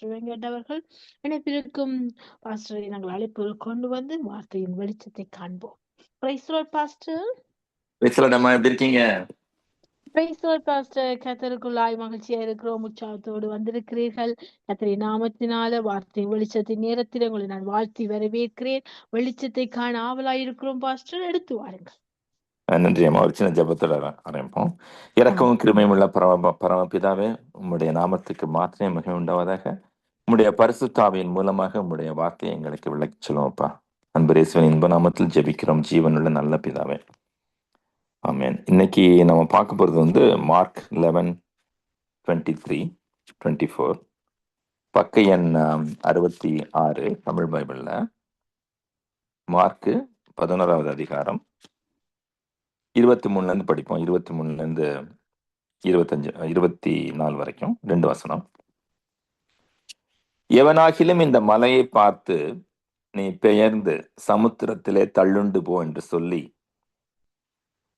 Pastor Venkat அவர்கள் இணைப்பிற்கும் பாஸ்டரை நாங்கள் அழைப்புகள் கொண்டு வந்து வார்த்தையின் வெளிச்சத்தை காண்போம். Praise the lord pastor. பேசலாமா? எப்படி இருக்கீங்க? Praise the lord pastor. கர்த்தருக்குள்ளாய் மகிழ்ச்சியா இருக்கிறோம், உற்சாகத்தோடு வந்திருக்கிறீர்கள். கர்த்தரின் நாமத்தினால வார்த்தையின் வெளிச்சத்தின் நேரத்தில் உங்களை நான் வாழ்த்தி வரவேற்கிறேன். வெளிச்சத்தை காண ஆவலாய் இருக்கிறோம் பாஸ்டர், எடுத்து வாருங்கள். நன்றி அம்மா. ஒரு சின்ன ஜெபத்தோட ஆரம்பிப்போம். இறக்கவும் கிருபையும் உள்ள பரமபிதாவே, உம்முடைய நாமத்துக்கு மாத்திரமே மிக உண்டாவதாக. உம்முடைய பரிசுத்த ஆவியின் மூலமாக உம்முடைய வார்த்தையை எங்களுக்கு விளக்கிச் சொல்லுவோம்ப்பா. அன்பரேசுவின் இன்ப நாமத்தில் ஜெபிக்கிறோம், ஜீவனுள்ள நல்ல பிதாவே, ஆமென். இன்னைக்கு நம்ம பார்க்க போறது மார்க் 11:23-24, பக்க எண் 66 தமிழ் பைபிள்ல. மார்க்கு 11வது அதிகாரம் 23 படிப்போம். 23 24 வரைக்கும் 2 வசனம். எவனாகிலும் இந்த மலையை பார்த்து நீ பெயர்ந்து சமுத்திரத்திலே தள்ளுண்டு போ என்று சொல்லி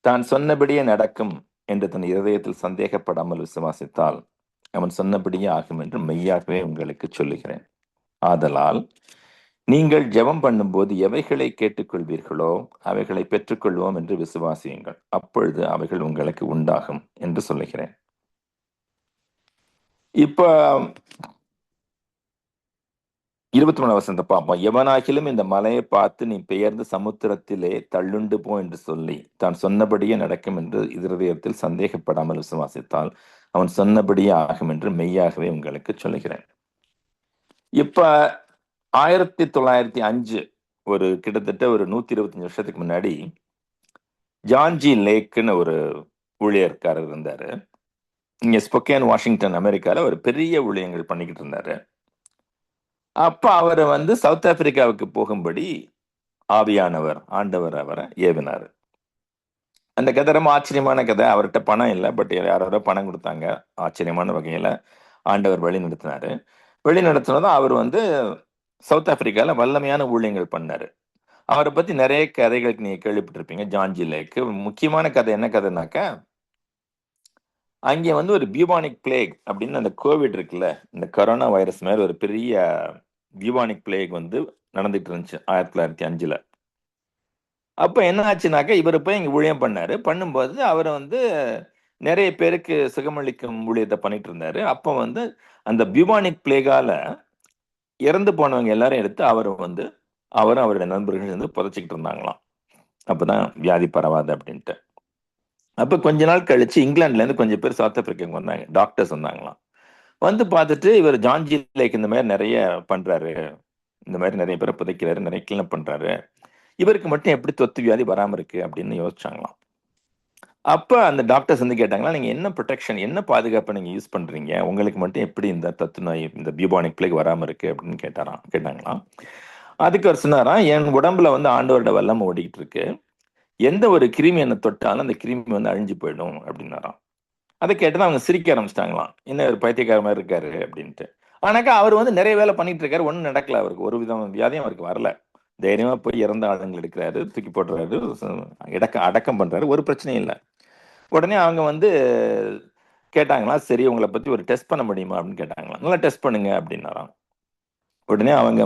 தான் சொன்னபடியே நடக்கும் என்று தன் இருதயத்தில் சந்தேகப்படாமல் விசுவாசித்தால் அவன் சொன்னபடியே ஆகும் என்று மெய்யாகவே உங்களுக்கு சொல்லுகிறேன். ஆதலால் நீங்கள் ஜெபம் பண்ணும்போது எவைகளை கேட்டுக்கொள்வீர்களோ அவைகளை பெற்றுக்கொள்வோம் என்று விசுவாசியுங்கள், அப்பொழுது அவைகள் உங்களுக்கு உண்டாகும் என்று சொல்லுகிறேன். இப்ப 23 வசனத்தை பார்ப்போம். எவனாகிலும் இந்த மலையை பார்த்து நீ பெயர்ந்து சமுத்திரத்திலே தள்ளுண்டு போ என்று சொல்லி தான் சொன்னபடியே நடக்கும் என்று இருதயத்தில் சந்தேகப்படாமல் விசுவாசித்தால் அவன் சொன்னபடியே ஆகும் என்று மெய்யாகவே உங்களுக்கு சொல்லுகிறேன். இப்ப 1905 கிட்டத்தட்ட ஒரு 125 வருஷத்துக்கு முன்னாடி ஜான் ஜி லேக்குன்னு ஒரு ஊழியர்காரர் இருந்தாரு. இங்க ஸ்பொக்கேன், வாஷிங்டன், அமெரிக்கால ஒரு பெரிய ஊழியங்கள் பண்ணிக்கிட்டு இருந்தாரு. அப்ப அவர் சவுத் ஆப்பிரிக்காவுக்கு போகும்படி ஆவியானவர், ஆண்டவர் அவரை ஏவினாரு. அந்த கதை ரொம்ப ஆச்சரியமான கதை. அவர்கிட்ட பணம் இல்லை, பட் யாரோ பணம் கொடுத்தாங்க. ஆச்சரியமான வகையில ஆண்டவர் வழி நடத்தினாரு. வழி நடத்தினதும் அவர் சவுத் ஆப்பிரிக்கால வல்லமையான ஊழியங்கள் பண்ணாரு. அவரை பத்தி நிறைய கதைகளுக்கு நீங்க கேள்விப்பட்டிருப்பீங்க. ஜான் ஜி லேக் முக்கியமான கதை என்ன கதைனாக்கா, அங்கே ஒரு பியூபானிக் பிளேக் அப்படின்னு, அந்த கோவிட் இருக்குல்ல, இந்த கொரோனா வைரஸ் மேல ஒரு பெரிய பியூபானிக் பிளேக் நடந்துட்டு இருந்துச்சு 1905. அப்ப என்ன ஆச்சுனாக்கா, இவர் போய் இங்க ஊழியம் பண்ணாரு. பண்ணும்போது அவர் நிறைய பேருக்கு சுகமளிக்கும் ஊழியத்தை பண்ணிட்டு இருந்தாரு. அப்ப அந்த பியூபானிக் பிளேகால இறந்து போனவங்க எல்லாரும் எடுத்து அவரும் அவருடைய நண்பர்கள் புதைச்சிக்கிட்டு இருந்தாங்களாம். அப்பதான் வியாதி பரவாது அப்படின்ட்டு. அப்ப கொஞ்ச நாள் கழிச்சு இங்கிலாந்துல இருந்து கொஞ்சம் பேர் சவுத் ஆப்பிரிக்காவுக்கு வந்தாங்க. டாக்டர்ஸ் வந்தாங்களாம். பார்த்துட்டு இவர் ஜான் ஜி லேக் இந்த மாதிரி நிறைய பண்றாரு, இந்த மாதிரி நிறைய பேரை புதைக்கிறாரு, நிறைய கிளீனப் பண்றாரு, இவருக்கு மட்டும் எப்படி தொத்து வியாதி வராம இருக்கு அப்படின்னு யோசிச்சாங்களாம். அப்ப அந்த டாக்டர்ஸ் கேட்டாங்களா, நீங்க என்ன ப்ரொடெக்ஷன், என்ன பாதுகாப்பு நீங்க யூஸ் பண்றீங்க, உங்களுக்கு மட்டும் எப்படி இந்த தொத்து நோய், இந்த பியூபானிக் பிளேக் வராம இருக்கு அப்படின்னு கேட்டாங்களாம். அதுக்கு அவர் சொன்னாராம், என் உடம்புல ஆண்டவரோட வல்லமை ஓடிக்கிட்டு இருக்கு, எந்த ஒரு கிருமி என்ன தொட்டாலும் அந்த கிருமி அழிஞ்சு போயிடும் அப்படின்னாராம். அதை கேட்டதான் அவங்க சிரிக்க ஆரம்பிச்சிட்டாங்களாம், என்ன ஒரு பைத்தியக்கார மாதிரி இருக்காரு அப்படின்ட்டு. ஆனாக்கா அவர் நிறைய வேலை பண்ணிட்டு இருக்காரு, ஒன்றும் நடக்கல, அவருக்கு ஒரு விதமான வியாதியும் அவருக்கு வரல. தைரியமா போய் இறந்த ஆளுங்கள் எடுக்கிறாரு, தூக்கி போடுறாரு, அடக்கம் பண்றாரு, ஒரு பிரச்சனையும் இல்லை. உடனே அவங்க கேட்டாங்களா, சரி உங்களை பத்தி ஒரு டெஸ்ட் பண்ண முடியுமா அப்படின்னு கேட்டாங்களா. நல்லா டெஸ்ட் பண்ணுங்க அப்படின்னாராம். உடனே அவங்க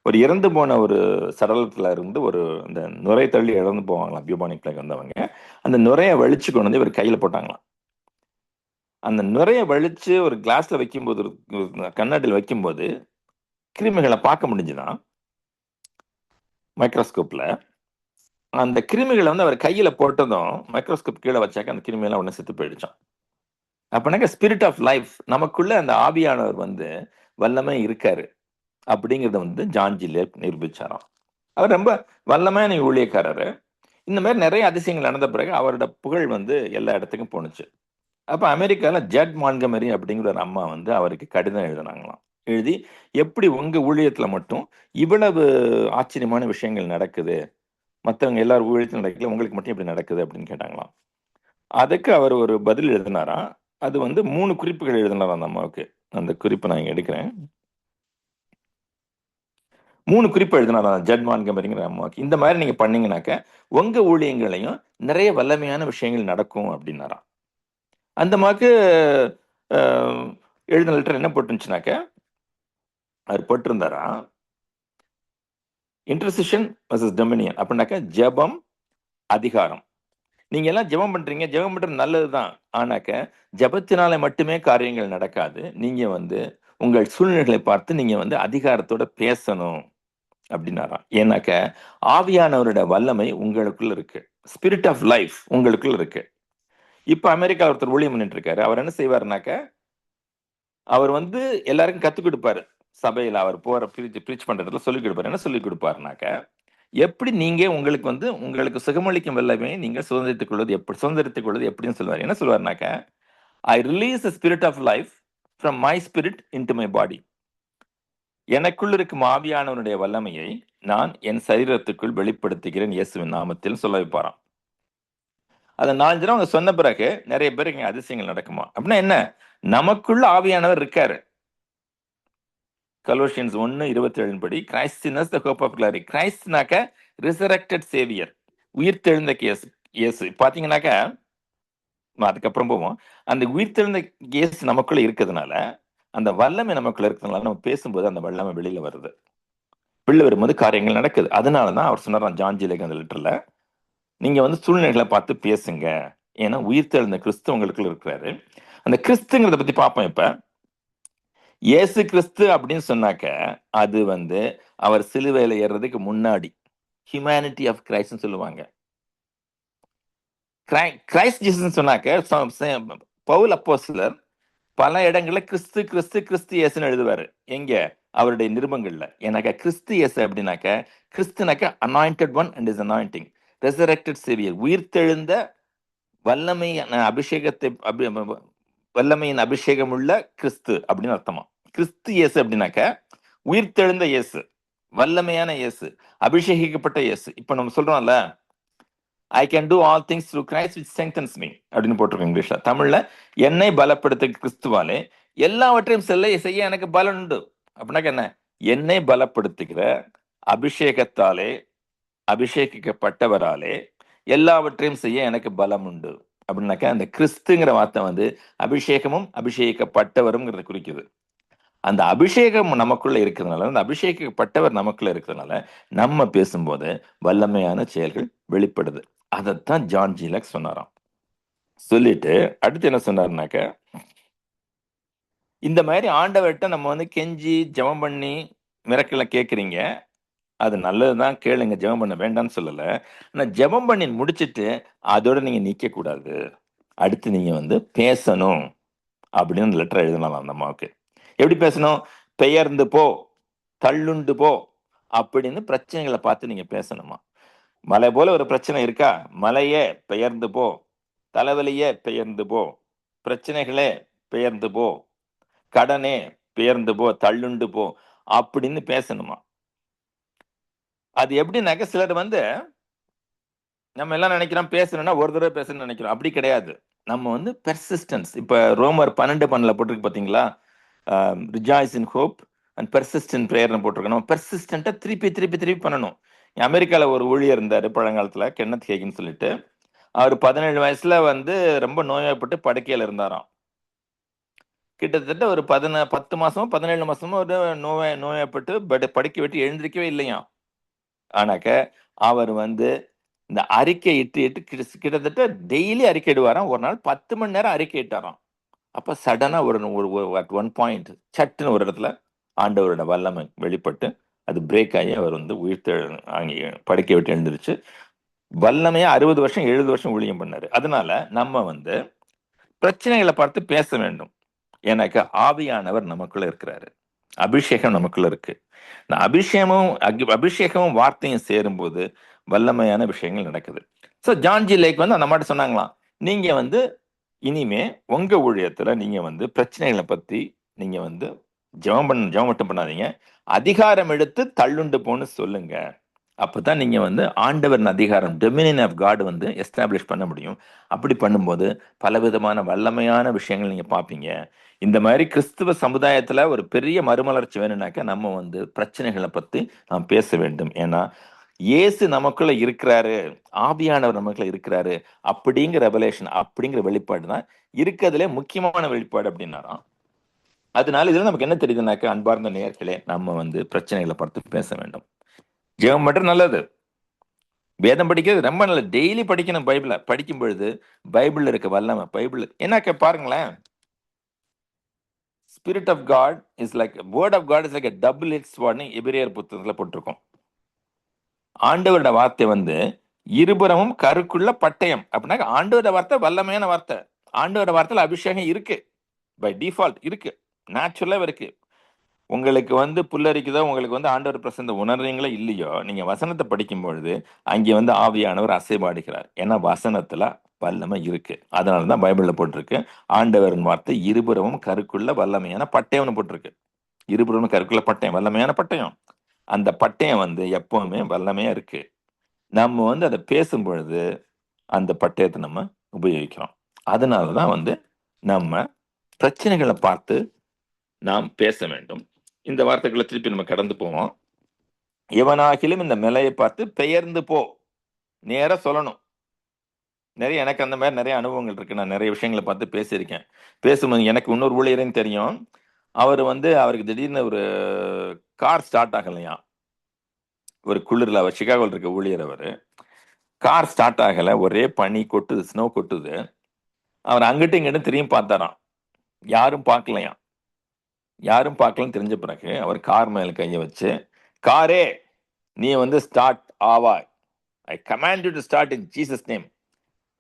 ஒரு இறந்து போன ஒரு சடலத்துல இருந்து இந்த நுரை தள்ளி இறந்து போவாங்களாம் பியூபானிக் பிளேக் வந்தவங்க. அந்த நுரையை வலிச்சு கொண்டு இவர் கையில போட்டாங்களாம். அந்த நுரையை வலிச்சு ஒரு கிளாஸ்ல வைக்கும்போது, கண்ணாடியில் வைக்கும்போது கிருமிகளை பார்க்க முடிஞ்சுதான் மைக்ரோஸ்கோப்ல. அந்த கிருமிகளை அவர் கையில போட்டதும் மைக்ரோஸ்கோப் கீழே வச்சாக்க அந்த கிருமியெல்லாம் ஒண்ணு செத்து போயிடுச்சான். அப்பனாக்க ஸ்பிரிட் ஆஃப் லைஃப், நமக்குள்ள அந்த ஆவியானவர் வல்லமை இருக்காரு அப்படிங்கறத ஜான் ஜி லேக் நிரூபிச்சாராம். அவர் ரொம்ப வல்லமையான ஊழியக்காரரு. இந்த மாதிரி நிறைய அதிசயங்கள் நடந்த பிறகு அவரோட புகழ் எல்லா இடத்துக்கும் போணுச்சு. அப்ப அமெரிக்கால ஜட் மான்கமரி அப்படிங்கிற ஒரு அம்மா அவருக்கு கடிதம் எழுதினாங்களாம். எழுதி, எப்படி உங்க ஊழியத்துல மட்டும் இவ்வளவு ஆச்சரியமான விஷயங்கள் நடக்குது, மற்றவங்க எல்லாரும் ஊழியத்தில் நடக்கல, உங்களுக்கு மட்டும் எப்படி நடக்குது அப்படின்னு கேட்டாங்களாம். அதுக்கு அவர் ஒரு பதில் எழுதினாராம். அது 3 குறிப்புகள் எழுதினாராம் அந்த அம்மாவுக்கு. அந்த குறிப்பை நான் இங்க எடுக்கிறேன். 3 குறிப்பு எழுதினாராம் ஜட் மான்கமரிங்கிற அம்மாவுக்கு. இந்த மாதிரி நீங்க பண்ணீங்கன்னாக்க உங்க ஊழியங்களையும் நிறைய வல்லமையான விஷயங்கள் நடக்கும் அப்படின்னாராம். அந்த அம்மாவுக்கு எழுதின லெட்டர் என்ன போட்டுருந்துச்சுனாக்க, அவர் போட்டிருந்தாரா, இன்டர்சிஷன் வர்சஸ் டொமினியன் அப்படின்னாக்க ஜெபம் அதிகாரம். நீங்க எல்லாம் ஜெபம் பண்றீங்க, ஜெபம் பண்றது நல்லதுதான். ஆனாக்க ஜெபத்தினால மட்டுமே காரியங்கள் நடக்காது. நீங்க வந்து உங்கள் சூழ்நிலைகளை பார்த்து நீங்க வந்து அதிகாரத்தோட பேசணும் அப்படின்னாராம். ஏன்னாக்க ஆவியானவரோட வல்லமை உங்களுக்குள்ள இருக்கு. ஸ்பிரிட் ஆஃப் லைஃப் உங்களுக்குள்ள இருக்கு. இப்ப அமெரிக்கா ஒருத்தர் ஊழியம் பண்ணிட்டு இருக்காரு. அவர் என்ன செய்வாருனாக்க, அவர் வந்து எல்லாருக்கும் கத்துக் கொடுப்பாரு. சபையில அவர் போற பிரீச் பண்றதுல சொல்லிக் கொடுப்பாரு. என்ன சொல்லிக் கொடுப்பாருனாக்க, எப்படி நீங்க உங்களுக்கு வந்து உங்களுக்கு சுகமளிக்கும் வல்லமை நீங்க சுதந்திரத்துக் கொள்வது எப்படின்னு சொல்லுவார். என்ன சொல்லுவாருனாக்க, I release the spirit of life from my spirit into my body. எனக்குள் இருக்கும் ஆவியானவனுடைய வல்லமையை நான் என் சரீரத்துக்குள் வெளிப்படுத்துகிறேன் இயேசுவின் நாமத்தில் சொல்ல வைப்பாராம். அதை 4 தடவை அவங்க சொன்ன பிறகு நிறைய பேருக்கு இங்க அதிசயங்கள் நடக்குமா. அப்படின்னா என்ன, நமக்குள்ள ஆவியானவர் இருக்காரு. Colossians 1:27 படி Christ in us the hope of glory. கிரைஸ்ட்னாக்க ரிசரக்டட் சேவியர், உயிர்த்தெழுந்த இயேசு. பாத்தீங்கன்னாக்க அதுக்கப்புறம் போவோம். அந்த உயிர்த்தெழுந்த இயேசு நமக்குள்ள இருக்கிறதுனால, அந்த வல்லமை நமக்குள்ள இருக்கிறதுனால நம்ம பேசும்போது அந்த வல்லமை வெளியில வருது. வெளில வரும்போது காரியங்கள் நடக்குது. அதனாலதான் அவர் சொன்னார் ஜான் ஜிலேக் அந்த லெட்டர்ல, நீங்க வந்து சூழ்நிலைகளை பார்த்து பேசுங்க. ஏன்னா உயிர்த்தெழுந்த கிறிஸ்து உங்களுக்குள்ள இருக்கிறாரு. அந்த கிறிஸ்துங்கிறத பத்தி பார்ப்போம். இப்ப இயேசு கிறிஸ்து அப்படின்னு சொன்னாக்க அது வந்து அவர் சிலுவையில ஏறுறதுக்கு முன்னாடி ஹியூமனிட்டி ஆஃப் கிரைஸ்ட் சொல்லுவாங்க. கிரைஸ்ட் ஜீசஸ் சொன்னாக்க பவுல் அப்போஸ்தலர் பல இடங்கள்ல கிறிஸ்து கிறிஸ்து கிறிஸ்து இயேசுன்னு எழுதுவாரு. எங்க? அவருடைய நிருபங்கள்ல. ஏன்னாக்க கிறிஸ்து இயேசு அப்படின்னாக்க, கிறிஸ்துனாக்க anointed one and is anointing, resurrected saviour, உயிர்த்தெழுந்த வல்லமையான அபிஷேகத்தை வல்லமையின் அபிஷேகம் உள்ள கிறிஸ்து அப்படின்னு அர்த்தமா. கிறிஸ்து இயேசு அப்படின்னாக்க உயிர்த்தெழுந்த இயேசு, வல்லமையான இயேசு, அபிஷேகிக்கப்பட்ட இயேசு. இப்ப நம்ம சொல்றோம்ல, I can do all things through Christ which strengthens me அப்படின்னு போட்டிருக்கோம் இங்கிலீஷ்ல. தமிழ்ல என்னை பலப்படுத்த கிறிஸ்துவாலே எல்லாவற்றையும் செய்ய எனக்கு பலன் உண்டு. அப்படின்னாக்க என்ன, என்னை பலப்படுத்துகிற அபிஷேகத்தாலே, அபிஷேகிக்கப்பட்டவராலே எல்லாவற்றையும் செய்ய எனக்கு பலம் உண்டு அப்படின்னாக்க, அந்த கிறிஸ்துங்கிற வார்த்தை வந்து அபிஷேகமும் அபிஷேகிக்கப்பட்டவரும் குறிக்குது. அந்த அபிஷேகம் நமக்குள்ள இருக்கிறதுனால, அந்த அபிஷேகிக்கப்பட்டவர் நமக்குள்ள இருக்கிறதுனால நம்ம பேசும்போது வல்லமையான செயல்கள் வெளிப்படுது. அதைத்தான் ஜான் ஜிலேக் சொன்னாராம். சொல்லிட்டு அடுத்து என்ன சொன்னாருனாக்க, இந்த மாதிரி ஆண்டவர்கிட்ட நம்ம வந்து கெஞ்சி ஜெபம் பண்ணி மிரக்கல கேட்குறீங்க, அது நல்லதுதான், கேளுங்க, ஜெபம் பண்ண வேண்டாம்னு சொல்லல. ஆனா ஜெபம் பண்ணி முடிச்சுட்டு அதோட நீங்க நிக்க கூடாது, அடுத்து நீங்க வந்து பேசணும் அப்படின்னு லெட்டர் எழுதலாம் அந்த அம்மாவுக்கு. எப்படி பேசணும்? பெயர்ந்து போ, தள்ளுண்டு போ அப்படின்னு பிரச்சனைகளை பார்த்து நீங்க பேசணுமா. மலை போல ஒரு பிரச்சனை இருக்கா, மலையே பெயர்ந்து போ, தலைவலியே பெயர்ந்து போ, பிரச்சனைகளே பெயர்ந்து போ, கடனே பெயர்ந்து போ, தள்ளுண்டு போ அப்படின்னு பேசணுமா. அது எப்படின்னாக்க, சிலர் வந்து நம்ம எல்லாம் நினைக்கிறோம் பேசணும்னா ஒரு தடவை பேசணும்னு நினைக்கிறோம். அப்படி கிடையாது. நம்ம வந்து பெர்சிஸ்டன்ஸ். இப்ப ரோமர் 12:12 போட்டிருக்கு பாத்தீங்களா, rejoice in hope and persistent பிரேயர்னு போட்டிருக்கணும். பெர்சிஸ்டன்ட்டா திருப்பி திருப்பி திருப்பி பண்ணணும். அமெரிக்கால ஒரு ஊழியர் இருந்தாரு பழங்காலத்துல, கென்னத் ஹேகின்னு சொல்லிட்டு. அவர் 17 வயசுல வந்து ரொம்ப நோய்வாய்ப்பட்டு படுக்கையில இருந்தாராம். கிட்டத்தட்ட ஒரு 10 மாசமோ 17 மாசமோ ஒரு நோய்வாய்ப்பட்டு படுக்கை விட்டு எழுந்திருக்கவே இல்லையா. ஆனாக்க அவர் வந்து இந்த அறிக்கை இட்டு கிட்டத்தட்ட டெய்லி அறிக்கை இடுவாராம். ஒரு நாள் 10 மணி நேரம் அறிக்கை இட்டாராம். அப்ப சடனா அட் ஒன் பாயிண்ட் சட்டுன்னு ஒரு இடத்துல ஆண்டவரோட வல்லமை வெளிப்பட்டு அது பிரேக் ஆகி அவர் வந்து படுக்கை விட்டு எழுந்திருச்சு. வல்லமையா 60 வருஷம் 70 வருஷம் ஊழியம் பண்ணாரு. அதனால நம்ம வந்து பிரச்சனைகளை பார்த்து பேச வேண்டும். எனக்கு ஆவியானவர் நமக்குள்ள இருக்கிறாரு, அபிஷேகம் நமக்குள்ள இருக்கு. இந்த அபிஷேகமும் வார்த்தையும் சேரும்போது வல்லமையான விஷயங்கள் நடக்குது. ஸோ ஜான் ஜி லேக் வந்து அந்த மாதிரி சொன்னாங்களாம், நீங்க வந்து இனிமே உங்க ஊழியத்துல நீங்க வந்து பிரச்சனைகளை பத்தி நீங்க வந்து ஜெபம் மட்டும் பண்ணாதீங்க, அதிகாரம் எடுத்து தள்ளுண்டு போன்னு சொல்லுங்க. அப்பதான் நீங்க வந்து ஆண்டவரின் அதிகாரம், டொமினியன் ஆஃப் காட் வந்து எஸ்டாப்ளிஷ் பண்ண முடியும். அப்படி பண்ணும்போது பலவிதமான வல்லமையான விஷயங்கள் நீங்க பார்ப்பீங்க. இந்த மாதிரி கிறிஸ்துவ சமுதாயத்துல ஒரு பெரிய மறுமலர்ச்சி வேணும்னாக்க நம்ம வந்து பிரச்சனைகளை பத்தி நாம் பேச வேண்டும். ஏன்னா இயேசு நமக்குள்ள இருக்கிறாரு, ஆவியானவர் நமக்குள்ள இருக்கிறாரு அப்படிங்கிற ரெவலேஷன், அப்படிங்கிற வெளிப்பாடு தான் இருக்கிறதுலே முக்கியமான வெளிப்பாடு அப்படின்னாராம். அதனால இதுல நமக்கு என்ன தெரியுதுனாக்க, அன்பார்ந்த நேயர்களே, நம்ம வந்து பிரச்சனைகளை பார்த்து பேச வேண்டும். ஜெபம் பண்றது நல்லது, வேதம் படிக்கிறது ரொம்ப நல்லது. டெய்லி படிக்கணும். பைபிளை படிக்கும் பொழுது பைபிள்ல இருக்க வல்லமை, பைபிள் என்னக்க பாருங்களேன், spirit of God is like word of God is like double எக்ஸ் வார்ட்னு எபிரேயர் புத்தகத்துல போட்டிருக்கோம். ஆண்டவரோட வார்த்தை வந்து இருபுறமும் கருக்குள்ள பட்டயம் அப்படின்னா, ஆண்டவரோட வார்த்தை வல்லமையான வார்த்தை. ஆண்டவரோட வார்த்தையில அபிஷேகம் இருக்கு, பை டிஃபால்ட் இருக்கு, நேச்சுரலா இருக்கு. உங்களுக்கு வந்து புல்லரிக்குதோ, உங்களுக்கு வந்து ஆண்டவர் பிரசந்த உணர்றீங்களோ இல்லையோ, நீங்க வசனத்தை படிக்கும் பொழுது அங்கே வந்து ஆவியானவர் அசைபாடுகிறார். ஏன்னா வசனத்துல வல்லமை இருக்கு. அதனாலதான் பைபிள்ல போட்டிருக்கு, ஆண்டவரின் வார்த்தை இருபுறமும் கருக்குள்ள வல்லமையான பட்டயம்னு போட்டிருக்கு. இருபுறமும் கருக்குள்ள பட்டயம், வல்லமையான பட்டயம். அந்த பட்டயம் வந்து எப்பவுமே வல்லமையா இருக்கு. நம்ம வந்து அதை பேசும் பொழுது அந்த பட்டயத்தை நம்ம உபயோகிக்கிறோம். அதனாலதான் வந்து நம்ம பிரச்சனைகளை பார்த்து நாம் பேச வேண்டும். இந்த வார்த்தைகளை திருப்பி நம்ம கடந்து போவோம். எவனாகிலும் இந்த மலையை பார்த்து பெயர்ந்து போ, நேரா சொல்லணும். நிறைய எனக்கு அந்த மாதிரி நிறைய அனுபவங்கள் இருக்கு. நான் நிறைய விஷயங்களை பார்த்து பேசியிருக்கேன். பேசும்போது எனக்கு இன்னொரு ஊழியரையும் தெரியும். அவர் வந்து அவருக்கு திடீர்னு ஒரு கார் ஸ்டார்ட் ஆகலையா, ஒரு குளிர்ல. அவர் சிகாகோவில் இருக்க ஊழியர். அவர் கார் ஸ்டார்ட் ஆகல, ஒரே பனி கொட்டுது, ஸ்னோ கொட்டுது. அவர் அங்கிட்டும் இங்கிட்டும் திரும்பி பார்த்தாராம், யாரும் பார்க்கலையாம். யாரும் பார்க்கலன்னு தெரிஞ்ச பிறகு அவர் கார் மேல கையை வச்சு, காரே நீ வந்து ஸ்டார்ட் ஆவாய், I command you to start in Jesus name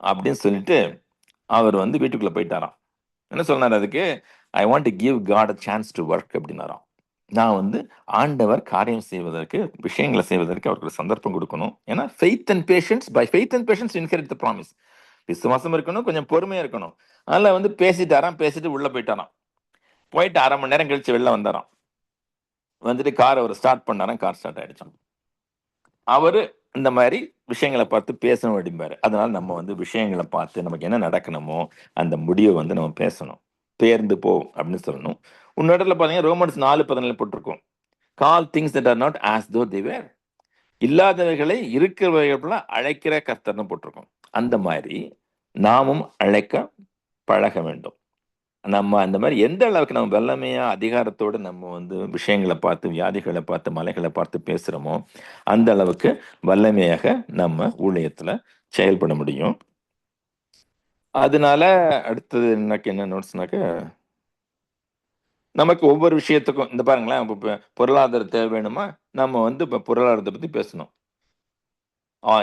அப்படின்னு சொல்லிட்டு அவர் வந்து வீட்டுக்குள்ள போயிட்டாராம். என்ன சொன்னார் அதுக்கு? I want to give God a chance to work அப்படின்னாராம். நான் வந்து ஆண்டவர் காரியம் செய்வதற்கு, விஷயங்களை செய்வதற்கு அவருக்கு சந்தர்ப்பம் கொடுக்கணும். ஏன்னா faith and patience, by faith and patience inherit the promise. விசுவாசம் இருக்கணும், கொஞ்சம் பொறுமையா இருக்கணும். அதில் வந்து பேசிட்டாராம், பேசிட்டு உள்ள போயிட்டாராம். போயிட்டு 1/2 மணி நேரம் கழிச்சு வெளில வந்தாராம். வந்துட்டு கார் அவர் ஸ்டார்ட் பண்ணாராம், கார் ஸ்டார்ட் ஆயிடுச்சான். அவரு இந்த மாதிரி விஷயங்களை பார்த்து பேசணும் அப்படிம்பாரு. அதனால நம்ம வந்து விஷயங்களை பார்த்து நமக்கு என்ன நடக்கணுமோ அந்த முடிவை வந்து நம்ம பேசணும். பெயர்ந்து போ அப்படின்னு சொல்லணும். இன்னொரு பாத்தீங்கன்னா ரோமன்ஸ் 4:17 போட்டிருக்கோம், call things that are not as though they வேர். இல்லாதவைகளை இருக்கிறவர்கள அழைக்கிற கர்த்தர்னு போட்டிருக்கோம். அந்த மாதிரி நாமும் அழைக்க பழக வேண்டும். நம்ம அந்த மாதிரி எந்த அளவுக்கு நம்ம வல்லமையா அதிகாரத்தோடு நம்ம வந்து விஷயங்களை பார்த்து, வியாதிகளை பார்த்து, மலைகளை பார்த்து பேசுறோமோ அந்த அளவுக்கு வல்லமையாக நம்ம ஊழியத்துல செயல்பட முடியும். அதனால அடுத்தது என்ன நோட்ஸ்னாக்க, நமக்கு ஒவ்வொரு விஷயத்துக்கும் இந்த பாருங்களேன், இப்போ பொருளாதார தேவை வேணுமா, நம்ம வந்து இப்போ பொருளாதாரத்தை பத்தி பேசணும்.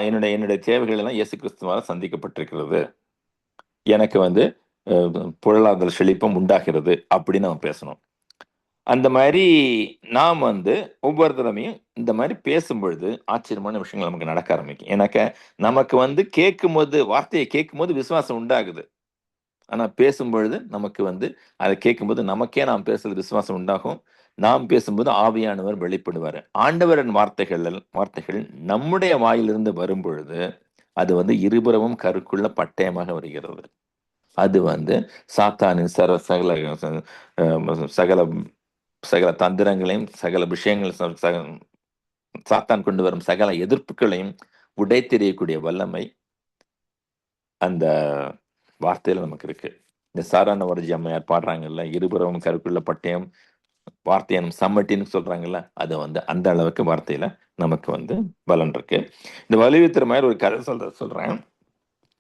என்னுடைய தேவைகள் எல்லாம் இயேசு கிறிஸ்துவால் சந்திக்கப்பட்டிருக்கிறது, எனக்கு வந்து பொருளாதார செழிப்பம் உண்டாகிறது அப்படின்னு நம்ம பேசணும். அந்த மாதிரி நாம் வந்து ஒவ்வொரு தடவையும் இந்த மாதிரி பேசும்பொழுது ஆச்சரியமான விஷயங்கள் நமக்கு நடக்க ஆரம்பிக்கும். ஏன்னாக்க நமக்கு வந்து கேட்கும்போது, வார்த்தையை கேட்கும்போது விசுவாசம் உண்டாகுது. ஆனா பேசும்பொழுது நமக்கு வந்து அதை கேட்கும்போது நமக்கே நாம் பேசுறது விசுவாசம் உண்டாகும். நாம் பேசும்போது ஆவியானவர் வெளிப்படுவார். ஆண்டவரின் வார்த்தைகள் நம்முடைய வாயிலிருந்து வரும் பொழுது அது வந்து இருபுறமும் கருக்குள்ள பட்டயமாக வருகிறது. அது வந்து சாத்தானின் சகல சகல தந்திரங்களையும், சகல விஷயங்களையும், சாத்தான் கொண்டு வரும் சகல எதிர்ப்புகளையும் உடைத்தெறியக்கூடிய வல்லமை அந்த வார்த்தையில நமக்கு இருக்கு. இந்த சாரான வர்ஜி அம்மையார் பாடுறாங்கல்ல, இருபுறமும் கருக்குள்ள பட்டயம் வார்த்தையான சம்மட்டின்னு சொல்றாங்கல்ல, அது வந்து அந்த அளவுக்கு வார்த்தையில நமக்கு வந்து பலன் இருக்கு. இந்த வலியுறுத்துற மாதிரி ஒரு கதை சொல்றேன்.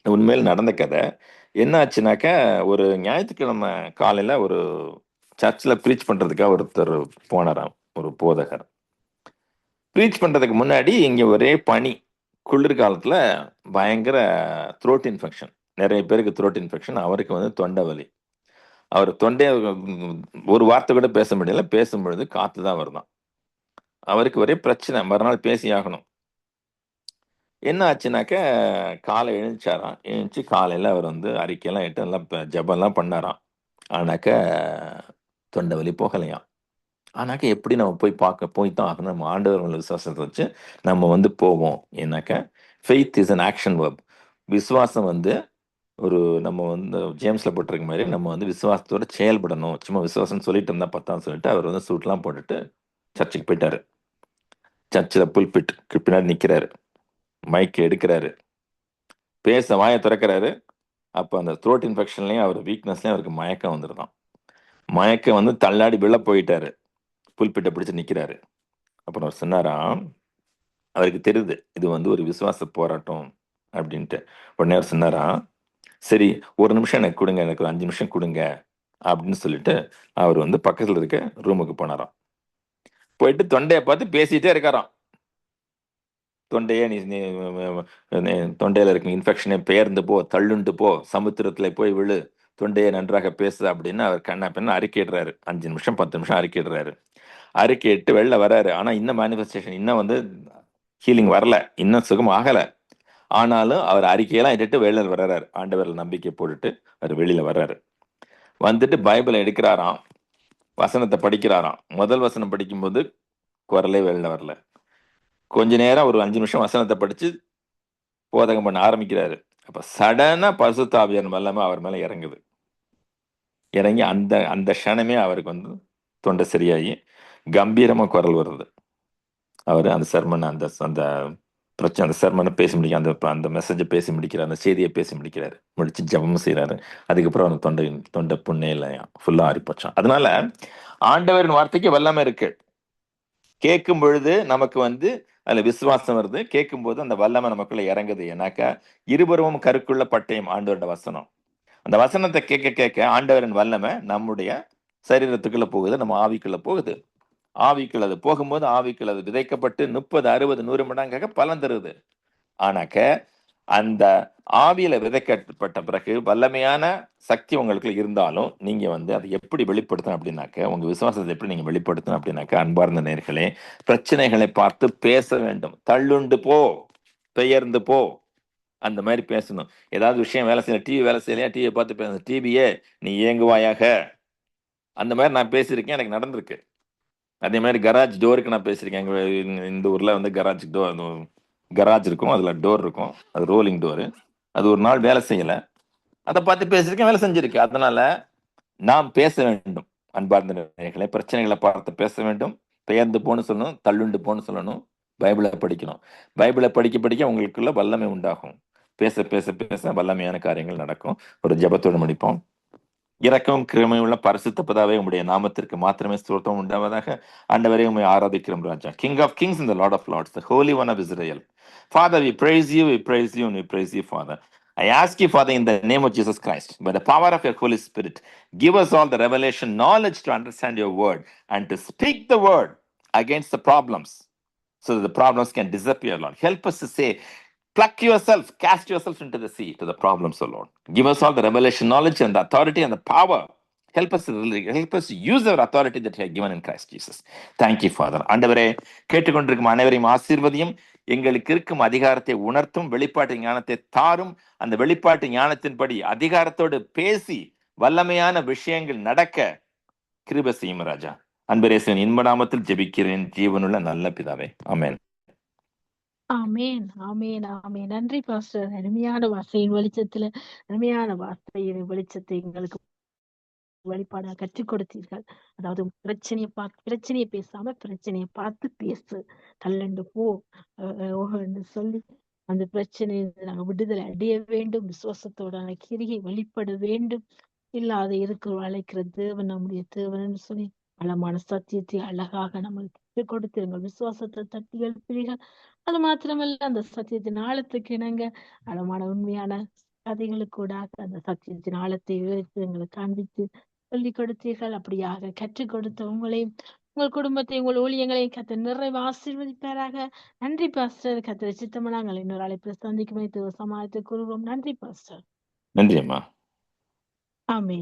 உண்மையில் நடந்த கதை. என்ன ஆச்சுனாக்கா, ஒரு ஞாயிற்றுக்கிழமை காலையில ஒரு சர்ச்சில் ப்ரீச் பண்றதுக்காக ஒருத்தர் போனாராம், ஒரு போதகர். ப்ரீச் பண்றதுக்கு முன்னாடி இங்க ஒரே பனி, குளிர்காலத்துல பயங்கர த்ரோட் இன்ஃபெக்ஷன், நிறைய பேருக்கு த்ரோட் இன்ஃபெக்ஷன். அவருக்கு வந்து தொண்டை வலி. அவர் தொண்டைய ஒரு வார்த்தை கூட பேச முடியல, பேசும்பொழுது காத்து தான் வருதான். அவருக்கு ஒரே பிரச்சனை, மறுநாள் பேசி ஆகணும். என்ன ஆச்சுனாக்க, காலை எழுந்துச்சாராம். எழுந்துச்சு காலையில அவர் வந்து அறிக்கையெல்லாம் இட்டு எல்லாம் ஜபம்லாம் பண்ணாராம். ஆனாக்க தொண்டை வலி போகலையாம். ஆனாக்க எப்படி நம்ம போய் தான் ஆகணும். நம்ம ஆண்டவர் விசுவாசத்தை வச்சு நம்ம வந்து போவோம். ஏன்னாக்க faith is an action verb. விசுவாசம் வந்து ஒரு, நம்ம வந்து ஜேம்ஸ்ல போட்டிருக்க மாதிரி நம்ம வந்து விசுவாசத்தோட செயல்படணும். சும்மா விசுவாசம் சொல்லிட்டு இருந்தா பத்தான்னு சொல்லிட்டு அவர் வந்து சூட்லாம் போட்டுட்டு சர்ச்சுக்கு போயிட்டாரு. சர்ச்சில் புல்பிட் பின்னாடி நிற்கிறாரு, மைக் எடுக்கிறாரு, வாயை திறக்கிறாரு. அப்போ அந்த த்ரோட் இன்ஃபெக்ஷன்லையும் அவர் வீக்னஸ்லையும் அவருக்கு மயக்கம் வந்துருதான். மயக்கம் வந்து தள்ளாடி விழ போயிட்டாரு, புல்பிட்ட பிடிச்சு நிக்கிறாரு. அப்புறம் அவர் சொன்னாராம், அவருக்கு தெரியுது இது வந்து ஒரு விசுவாச போராட்டம் அப்படின்ட்டு. உடனே அவர் சொன்னாராம், சரி ஒரு நிமிஷம் எனக்கு கொடுங்க, எனக்கு ஒரு 5 நிமிஷம் கொடுங்க அப்படின்னு சொல்லிட்டு அவர் வந்து பக்கத்துல இருக்க ரூமுக்கு போனாராம். போயிட்டு தொண்டையை பார்த்து பேசிட்டே இருக்காராம். தொண்டையே நீ தொண்டையில இருக்க இன்ஃபெக்ஷனே பெயர்ந்து போ, தள்ளுண்டு போ, சமுத்திரத்துல போய் விழு, தொண்டையை நன்றாக பேசு அப்படின்னு அவர் கண்ணா பின்ன அறிக்கையிடுறாரு. 5 நிமிஷம் 10 நிமிஷம் அறிக்கையிடுறாரு. அறிக்கையிட்டு வெளில வர்றாரு. ஆனா இன்னும் மேனிஃபெஸ்டேஷன் இன்னும் வந்து ஹீலிங் வரல, இன்னும் சுகம் ஆகல. ஆனாலும் அவர் அறிக்கையெல்லாம் இட்டுட்டு வெளில வர்றாரு. ஆண்டவரில் நம்பிக்கை போட்டுட்டு அவர் வெளியில வர்றாரு. வந்துட்டு பைபிளை எடுக்கிறாராம், வசனத்தை படிக்கிறாராம். முதல் வசனம் படிக்கும்போது குரலே வெளில வரல. கொஞ்ச நேரம் ஒரு 5 நிமிஷம் வசனத்தை படிச்சு போதகம் பண்ண ஆரம்பிக்கிறாரு. அப்ப சடனா பரிசுத்த ஆவியார் வல்லமை அவர் மேல இறங்குது. இறங்கி அந்த அந்த க்ஷணமே அவருக்கு வந்து தொண்டை சரியாகி கம்பீரமா குரல் வருது. அவர் அந்த சர்மன் அந்த அந்த பிரச்சனை அந்த சர்மனை பேசி முடிக்க அந்த அந்த மெசேஜை பேசி முடிக்கிறார், அந்த செய்தியை பேசி முடிக்கிறாரு, முடிச்சு ஜபமும் செய்யறாரு. அதுக்கப்புறம் அந்த தொண்டை புண்ணே இல்லையா, ஃபுல்லா ஆறிப்போச்சான். அதனால ஆண்டவரின் வார்த்தைக்கு வல்லமை இருக்கு. கேட்கும் பொழுது நமக்கு வந்து அதுல விசுவாசம் வருது. கேட்கும் போது அந்த வல்லமை நமக்குள்ள இறங்குது. ஏன்னாக்கா இருபுறமும் கருக்குள்ள பட்டயம் ஆண்டவரோட வசனம். அந்த வசனத்தை கேட்க கேட்க ஆண்டவரின் வல்லமை நம்முடைய சரீரத்துக்குள்ள போகுது, நம்ம ஆவிக்குள்ள போகுது. ஆவிக்குள்ள அது போகும்போது ஆவிக்குள்ள அது விதைக்கப்பட்டு 30, 60, 100 மடங்காக பலன் தருது. ஆனாக்க அந்த ஆவியில விதைக்கப்பட்ட பிறகு வல்லமையான சக்தி உங்களுக்கு இருந்தாலும் நீங்க வந்து அதை எப்படி வெளிப்படுத்தணும் அப்படின்னாக்க, உங்க விசுவாசத்தை எப்படி நீங்க வெளிப்படுத்தணும் அப்படின்னாக்க, அன்பார்ந்த நேயர்களே, பிரச்சனைகளை பார்த்து பேச வேண்டும். தள்ளுண்டு போ, பெயர்ந்து போ, அந்த மாதிரி பேசணும். ஏதாவது விஷயம் வேலை செய்யல, டிவி வேலை செய்யலையா, டிவியை பார்த்து பேச, டிவியே நீ இயங்குவாயாக. அந்த மாதிரி நான் பேசியிருக்கேன், எனக்கு நடந்திருக்கு. அதே மாதிரி கராஜ் டோருக்கு நான் பேசியிருக்கேன். இந்த ஊர்ல வந்து கராஜ் இருக்கும், அதுல டோர் இருக்கும், அது ரோலிங் டோரு. அது ஒரு நாள் வேலை செய்யல, அதை பார்த்து பேசியிருக்கேன், வேலை செஞ்சிருக்கு. அதனால நாம் பேச வேண்டும். அன்பார்ந்த நேயர்களே, பிரச்சனைகளை பார்த்து பேச வேண்டும். பெயர்ந்து போன்னு சொல்லணும், தள்ளுண்டு போன்னு சொல்லணும். பைபிளை படிக்கணும். பைபிளை படிக்க படிக்க உங்களுக்குள்ள வல்லமை உண்டாகும். பேச பேச பேச வல்லமையான காரியங்கள் நடக்கும். ஒரு ஜெபத்தோடு முடிப்போம். இரக்கமும் கிருபையுள்ள பரிசுத்த பிதாவே, உம்முடைய நாமத்திற்கு மாத்திரமே ஸ்தோத்திரம் உண்டாவதாக. ஆண்டவரே, உம்மை ஆராதிக்கிறோம் ராஜா. King of kings and the lord of lords, the holy one of Israel. Father, we praise you, we praise you, and we praise you, Father. I ask you, Father, in the name of Jesus Christ, by the power of your Holy Spirit, give us all the revelation knowledge to understand your word and to speak the word against the problems so that the problems can disappear, Lord. Help us to say, pluck yourself, cast yourself into the sea, to the problems, O Lord. Give us all the revelation knowledge and the authority and the power. Help us to use our authority that you have given in Christ Jesus. Thank you, Father. ஆண்டவரே, கேட்டுக்கொண்டிருக்கும் அனைவரையும் ஆசீர்வதியும். எங்களுக்கு இருக்கும் அதிகாரத்தை உணர்த்தும், வெளிப்பாட்டு ஞானத்தை தாரும். அந்த வெளிப்பாட்டு ஞானத்தின்படி அதிகாரத்தோடு பேசி வல்லமையான விஷயங்கள் நடக்க கிருபை செய்யும் ராஜா. அன்பரேசன் இன்ப நாமத்தில் ஜெபிக்கிறேன், ஜீவனுள்ள நல்ல பிதாவே. ஆமென். ஆமேன், ஆமேன், ஆமேன். நன்றி பாஸ்டர். அருமையான வார்த்தையின் வெளிச்சத்துல அருமையான வார்த்தையின் வெளிச்சத்தை எங்களுக்கு வெளிப்பாடாக கற்றுக் கொடுத்தீர்கள். அதாவது பிரச்சனையை பேசாம பிரச்சனையை பார்த்து பேசு, தள்ளண்டு போ என்று சொல்லி அந்த பிரச்சனையை நாங்க விடுதலை அடைய வேண்டும். விசுவாசத்தோட கிரியை வெளிப்பட வேண்டும். இல்லாத இருக்கிற அழைக்கிற தேவன் நம்முடைய தேவன் சொல்லி பலமான சத்தியத்தை அழகாக நம்மளுக்கு கற்றுக் கொடுத்து எங்கள் விசுவாசத்தை தட்டி எழுப்பீர்கள். அது மாத்திரமல்ல, அந்த சத்தியத்தின் ஆழத்துக்கு இணங்க ஆழமான உண்மையான கதைகளுக்கூடாக அந்த சத்தியத்தின் ஆழத்தை விவரித்து எங்களுக்கு காண்பித்து சொல்லிக் கொடுத்தீர்கள். அப்படியாக கற்றுக் கொடுத்த உங்களையும் உங்கள் குடும்பத்தை உங்கள் ஊழியங்களையும் கத்த நிறைவு ஆசீர்வதிப்பாராக. நன்றி பாஸ்டர். கத்திர சித்தமா நாங்கள் இன்னொரு அழைப்பு சந்திக்கும் சமாளித்து கூறுவோம். நன்றி பாஸ்டர். நன்றி அம்மா. ஆமென்.